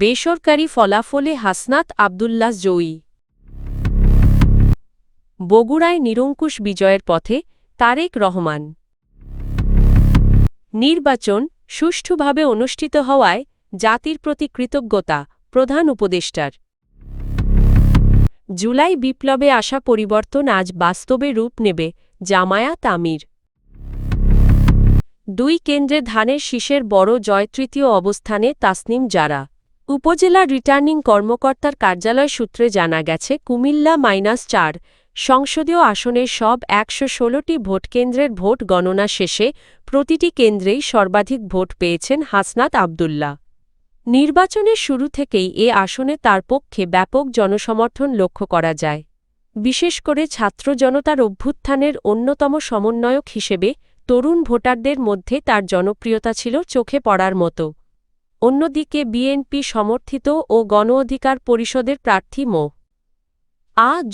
বেসরকারি ফলাফলে হাসনাত আব্দুল্লাহ জয়ী। বগুড়ায় নিরঙ্কুশ বিজয়ের পথে তারেক রহমান। নির্বাচন সুষ্ঠুভাবে অনুষ্ঠিত হওয়ায় জাতির প্রতি কৃতজ্ঞতা প্রধান উপদেষ্টার। জুলাই বিপ্লবে আসা পরিবর্তন আজ বাস্তবে রূপ নেবে জামায়াত আমির। দুই কেন্দ্রে ধানের শীষের বড় জয়। তৃতীয় অবস্থানে তাসনিম জারা। উপজেলা রিটার্নিং কর্মকর্তার কার্যালয় সূত্রে জানা গেছে, কুমিল্লা -4 সংসদীয় আসনের সব ১১৬টি ভোটকেন্দ্রের ভোট গণনা শেষে প্রতিটি কেন্দ্রেই সর্বাধিক ভোট পেয়েছেন হাসনাত আব্দুল্লাহ। নির্বাচনের শুরু থেকেই এ আসনে তার পক্ষে ব্যাপক জনসমর্থন লক্ষ্য করা যায়। বিশেষ করে ছাত্র জনতার অভ্যুত্থানের অন্যতম সমন্বয়ক হিসেবে তরুণ ভোটারদের মধ্যে তার জনপ্রিয়তা ছিল চোখে পড়ার মতো। অন্যদিকে বিএনপি সমর্থিত ও গণ অধিকার পরিষদের প্রার্থী মো.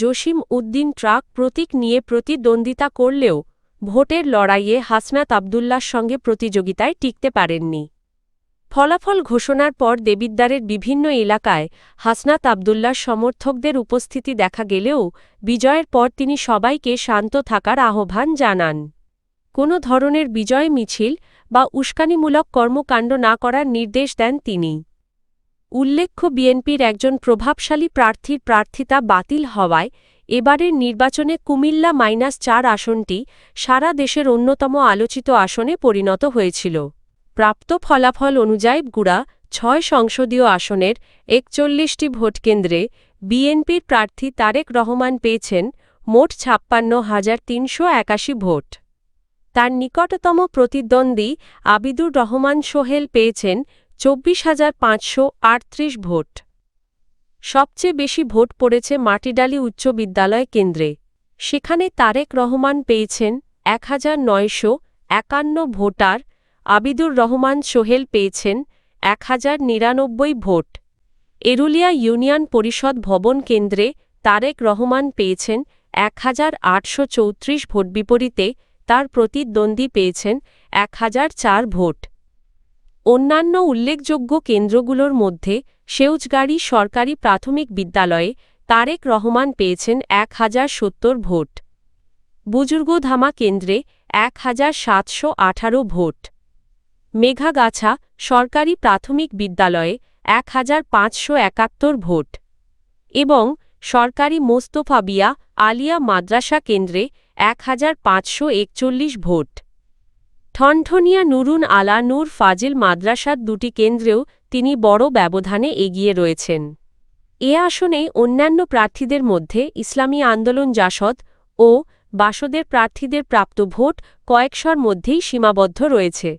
জসিম উদ্দিন ট্রাক প্রতীক নিয়ে প্রতিদ্বন্দ্বিতা করলেও ভোটের লড়াইয়ে হাসনাত আব্দুল্লাহর সঙ্গে প্রতিযোগিতায় টিকতে পারেননি। ফলাফল ঘোষণার পর দেবিদ্বারের বিভিন্ন এলাকায় হাসনাত আব্দুল্লাহর সমর্থকদের উপস্থিতি দেখা গেলেও বিজয়ের পর তিনি সবাইকে শান্ত থাকার আহ্বান জানান। কোনো ধরনের বিজয় মিছিল বা উস্কানিমূলক কর্মকাণ্ড না করার নির্দেশ দেন তিনি। উল্লেখ্য, বিএনপির একজন প্রভাবশালী প্রার্থীর প্রার্থিতা বাতিল হওয়ায় এবারের নির্বাচনে কুমিল্লা -4 আসনটি সারা দেশের অন্যতম আলোচিত আসনে পরিণত হয়েছিল। প্রাপ্ত ফলাফল অনুযায়ী বগুড়া ৬ সংসদীয় আসনের ৪১টি ভোটকেন্দ্রে বিএনপির প্রার্থী তারেক রহমান পেয়েছেন মোট ৫৬,৩৮১ ভোট। তার নিকটতম প্রতিদ্বন্দ্বী আবিদুর রহমান সোহেল পেয়েছেন ২৪,৫৩৮ ভোট। সবচেয়ে বেশি ভোট পড়েছে মাটিডালি উচ্চ বিদ্যালয় কেন্দ্রে। সেখানে তারেক রহমান পেয়েছেন ১,৯৫১ ভোটার, আবিদুর রহমান সোহেল পেয়েছেন ১,০৯৯ ভোট। এরুলিয়া ইউনিয়ন পরিষদ ভবন কেন্দ্রে তারেক রহমান পেয়েছেন ১,৮৩৪ ভোট, বিপরীতে তার প্রতিদ্বন্দ্বী পেয়েছেন ১,০০৪ ভোট। অন্যান্য উল্লেখযোগ্য কেন্দ্রগুলোর মধ্যে সেউজগাড়ি সরকারি প্রাথমিক বিদ্যালয়ে তারেক রহমান পেয়েছেন ১,০৭০ ভোট, বুজুর্গধামা কেন্দ্রে ১,৭১৮ ভোট, মেঘাগাছা সরকারি প্রাথমিক বিদ্যালয়ে ১,৫৭১ ভোট এবং সরকারি মোস্তফা আলিয়া মাদ্রাসা কেন্দ্রে ১,৫৪১ ভোট। ঠনঠনিয়া নুরুন আলা নূর ফাজিল মাদ্রাসার দুটি কেন্দ্রেও তিনি বড় ব্যবধানে এগিয়ে রয়েছেন। এ আসনে অন্যান্য প্রার্থীদের মধ্যে ইসলামী আন্দোলন জাসদ ও বাসদের প্রার্থীদের প্রাপ্ত ভোট কয়েকশর মধ্যেই সীমাবদ্ধ রয়েছে।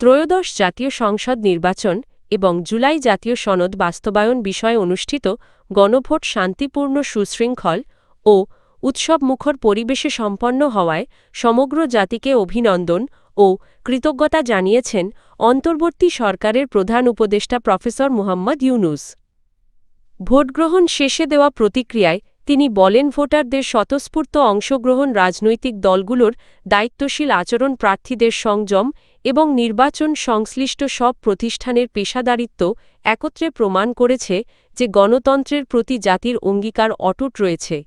ত্রয়োদশ জাতীয় সংসদ নির্বাচন এবং জুলাই জাতীয় সনদ বাস্তবায়ন বিষয়ে অনুষ্ঠিত গণভোট শান্তিপূর্ণ, সুশৃঙ্খল ও উৎসবমুখর পরিবেশে সম্পন্ন হওয়ায় সমগ্র জাতিকে অভিনন্দন ও কৃতজ্ঞতা জানিয়েছেন অন্তর্বর্তী সরকারের প্রধান উপদেষ্টা প্রফেসর মোহাম্মদ ইউনূস। ভোটগ্রহণ শেষে দেওয়া প্রতিক্রিয়ায় তিনি বলেন, ভোটারদের স্বতঃস্ফূর্ত অংশগ্রহণ, রাজনৈতিক দলগুলোর দায়িত্বশীল আচরণ, প্রার্থীদের সংযম এবং নির্বাচন সংশ্লিষ্ট সব প্রতিষ্ঠানের পেশাদারিত্ব একত্রে প্রমাণ করেছে যে গণতন্ত্রের প্রতি জাতির অঙ্গীকার অটুট রয়েছে।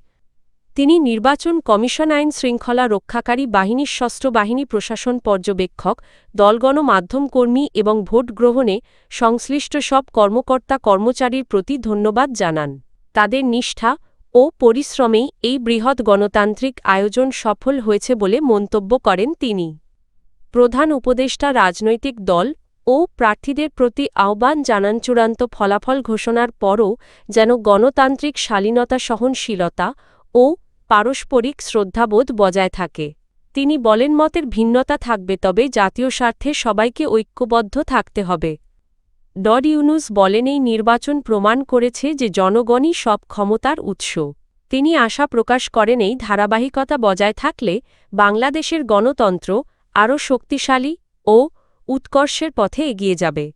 তিনি নির্বাচন কমিশন, আইন শৃঙ্খলা রক্ষাকারী বাহিনী, সশস্ত্র বাহিনী, প্রশাসন, পর্যবেক্ষক দল, গণমাধ্যম কর্মী এবং ভোট গ্রহণে সংশ্লিষ্ট সব কর্মকর্তা কর্মচারীর প্রতি ধন্যবাদ জানান। তাদের নিষ্ঠা ও পরিশ্রমেই এই বৃহৎ গণতান্ত্রিক আয়োজন সফল হয়েছে বলে মন্তব্য করেন তিনি। প্রধান উপদেষ্টা রাজনৈতিক দল ও প্রার্থীদের প্রতি আহ্বান জানান, চূড়ান্ত ফলাফল ঘোষণার পরও যেন গণতান্ত্রিক শালীনতা, সহনশীলতা ও পারস্পরিক শ্রদ্ধাবোধ বজায় থাকে। তিনি বলেন, মতের ভিন্নতা থাকবে, তবে জাতীয় স্বার্থে সবাইকে ঐক্যবদ্ধ থাকতে হবে। ইউনূস বলেন, এই নির্বাচন প্রমাণ করেছে যে জনগণই সব ক্ষমতার উৎস। তিনি আশা প্রকাশ করেন, এই ধারাবাহিকতা বজায় থাকলে বাংলাদেশের গণতন্ত্র আরও শক্তিশালী ও উৎকর্ষের পথে এগিয়ে যাবে।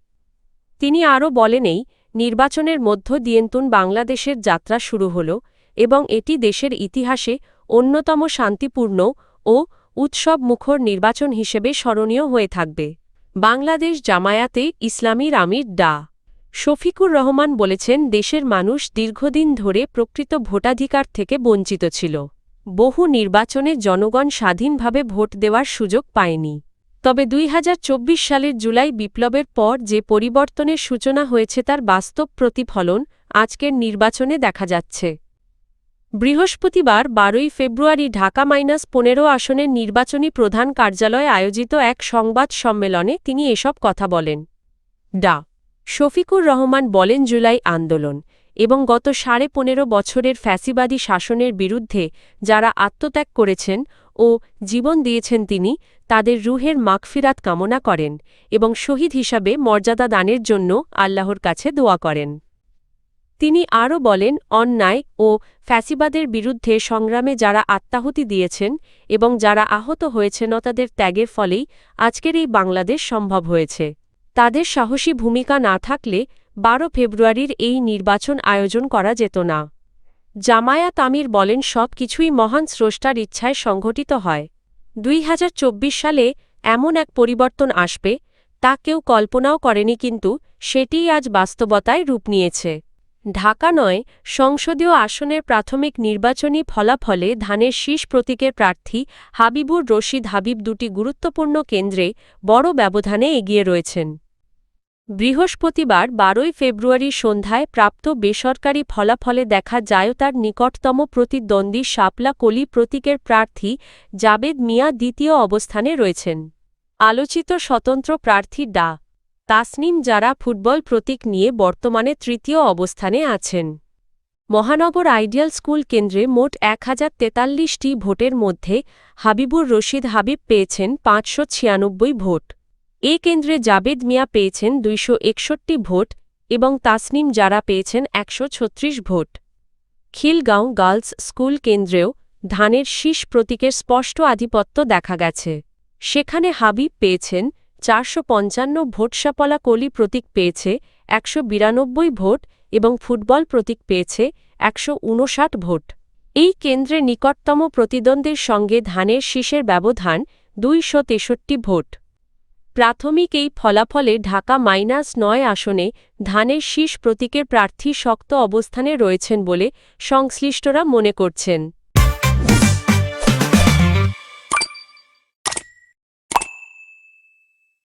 তিনি আরও বলেন, এই নির্বাচনের মধ্য দিয়ে নতুন বাংলাদেশের যাত্রা শুরু হল এবং এটি দেশের ইতিহাসে অন্যতম শান্তিপূর্ণ ও উৎসবমুখর নির্বাচন হিসেবে স্মরণীয় হয়ে থাকবে। বাংলাদেশ জামায়াতে ইসলামীর আমির ডা. শফিকুর রহমান বলেছেন, দেশের মানুষ দীর্ঘদিন ধরে প্রকৃত ভোটাধিকার থেকে বঞ্চিত ছিল। বহু নির্বাচনে জনগণ স্বাধীনভাবে ভোট দেওয়ার সুযোগ পায়নি। তবে ২০২৪ সালের জুলাই বিপ্লবের পর যে পরিবর্তনের সূচনা হয়েছে তার বাস্তব প্রতিফলন আজকের নির্বাচনে দেখা যাচ্ছে। বৃহস্পতিবার ১২ ফেব্রুয়ারি ঢাকা-১৫ আসনের নির্বাচনী প্রধান কার্যালয়ে আয়োজিত এক সংবাদ সম্মেলনে তিনি এসব কথা বলেন। ডা. শফিকুর রহমান বলেন, জুলাই আন্দোলন এবং গত ১৫.৫ বছরের ফ্যাসিবাদী শাসনের বিরুদ্ধে যারা আত্মত্যাগ করেছেন ও জীবন দিয়েছেন তিনি তাদের রুহের মাগফিরাত কামনা করেন এবং শহীদ হিসাবে মর্যাদা দানের জন্য আল্লাহর কাছে দোয়া করেন। তিনি আরও বলেন, অন্যায় ও ফ্যাসিবাদের বিরুদ্ধে সংগ্রামে যারা আত্মাহুতি দিয়েছেন এবং যারা আহত হয়েছেন তাদের ত্যাগের ফলেই আজকের এই বাংলাদেশ সম্ভব হয়েছে। তাদের সাহসী ভূমিকা না থাকলে ১২ ফেব্রুয়ারির এই নির্বাচন আয়োজন করা যেত না। জামায়াত আমির বলেন, সব কিছুই মহান স্রষ্টার ইচ্ছায় সংঘটিত হয়। ২০২৪ সালে এমন এক পরিবর্তন আসবে তা কেউ কল্পনাও করেনি, কিন্তু সেটিই আজ বাস্তবতায় রূপ নিয়েছে। ঢাকা নয় সংসদীয় আসনের প্রাথমিক নির্বাচনী ফলাফলে ধানের শীষ প্রতীকের প্রার্থী হাবিবুর রশিদ হাবিব দুটি গুরুত্বপূর্ণ কেন্দ্রে বড় ব্যবধানে এগিয়ে রয়েছেন। বৃহস্পতিবার ১২ ফেব্রুয়ারি সন্ধ্যায় প্রাপ্ত বেসরকারি ফলাফলে দেখা যায় তার নিকটতম প্রতিদ্বন্দ্বী শাপলা কলি প্রতীকের প্রার্থী জাবেদ মিয়া দ্বিতীয় অবস্থানে রয়েছেন। আলোচিত স্বতন্ত্র প্রার্থী ডা. তাসনিম জারা ফুটবল প্রতীক নিয়ে বর্তমানে তৃতীয় অবস্থানে আছেন। মহানগর আইডিয়াল স্কুল কেন্দ্রে মোট ১,০৪৩টি ভোটের মধ্যে হাবিবুর রশিদ হাবিব পেয়েছেন ৫৯৬ ভোট। এ কেন্দ্রে জাবেদ মিয়া পেয়েছেন ২৬১ ভোট এবং তাসনিম জারা পেয়েছেন ১৩৬ ভোট। খিলগাঁও গার্লস স্কুল কেন্দ্রেও ধানের শীষ প্রতীকের স্পষ্ট আধিপত্য দেখা গেছে। সেখানে হাবিব পেয়েছেন ৪৫৫ ভোট, শাপলা কলি প্রতীক পেয়েছে ১৯২ ভোট এবং ফুটবল প্রতীক পেয়েছে ১৫৯ ভোট। এই কেন্দ্রে নিকটতম প্রতিদ্বন্দ্বীর সঙ্গে ধানের শীষের ব্যবধান ২৬৩ ভোট। প্রাথমিক এই ফলাফলে ঢাকা-৯ আসনে ধানের শীষ প্রতীকের প্রার্থী শক্ত অবস্থানে রয়েছেন বলে সংশ্লিষ্টরা মনে করছেন।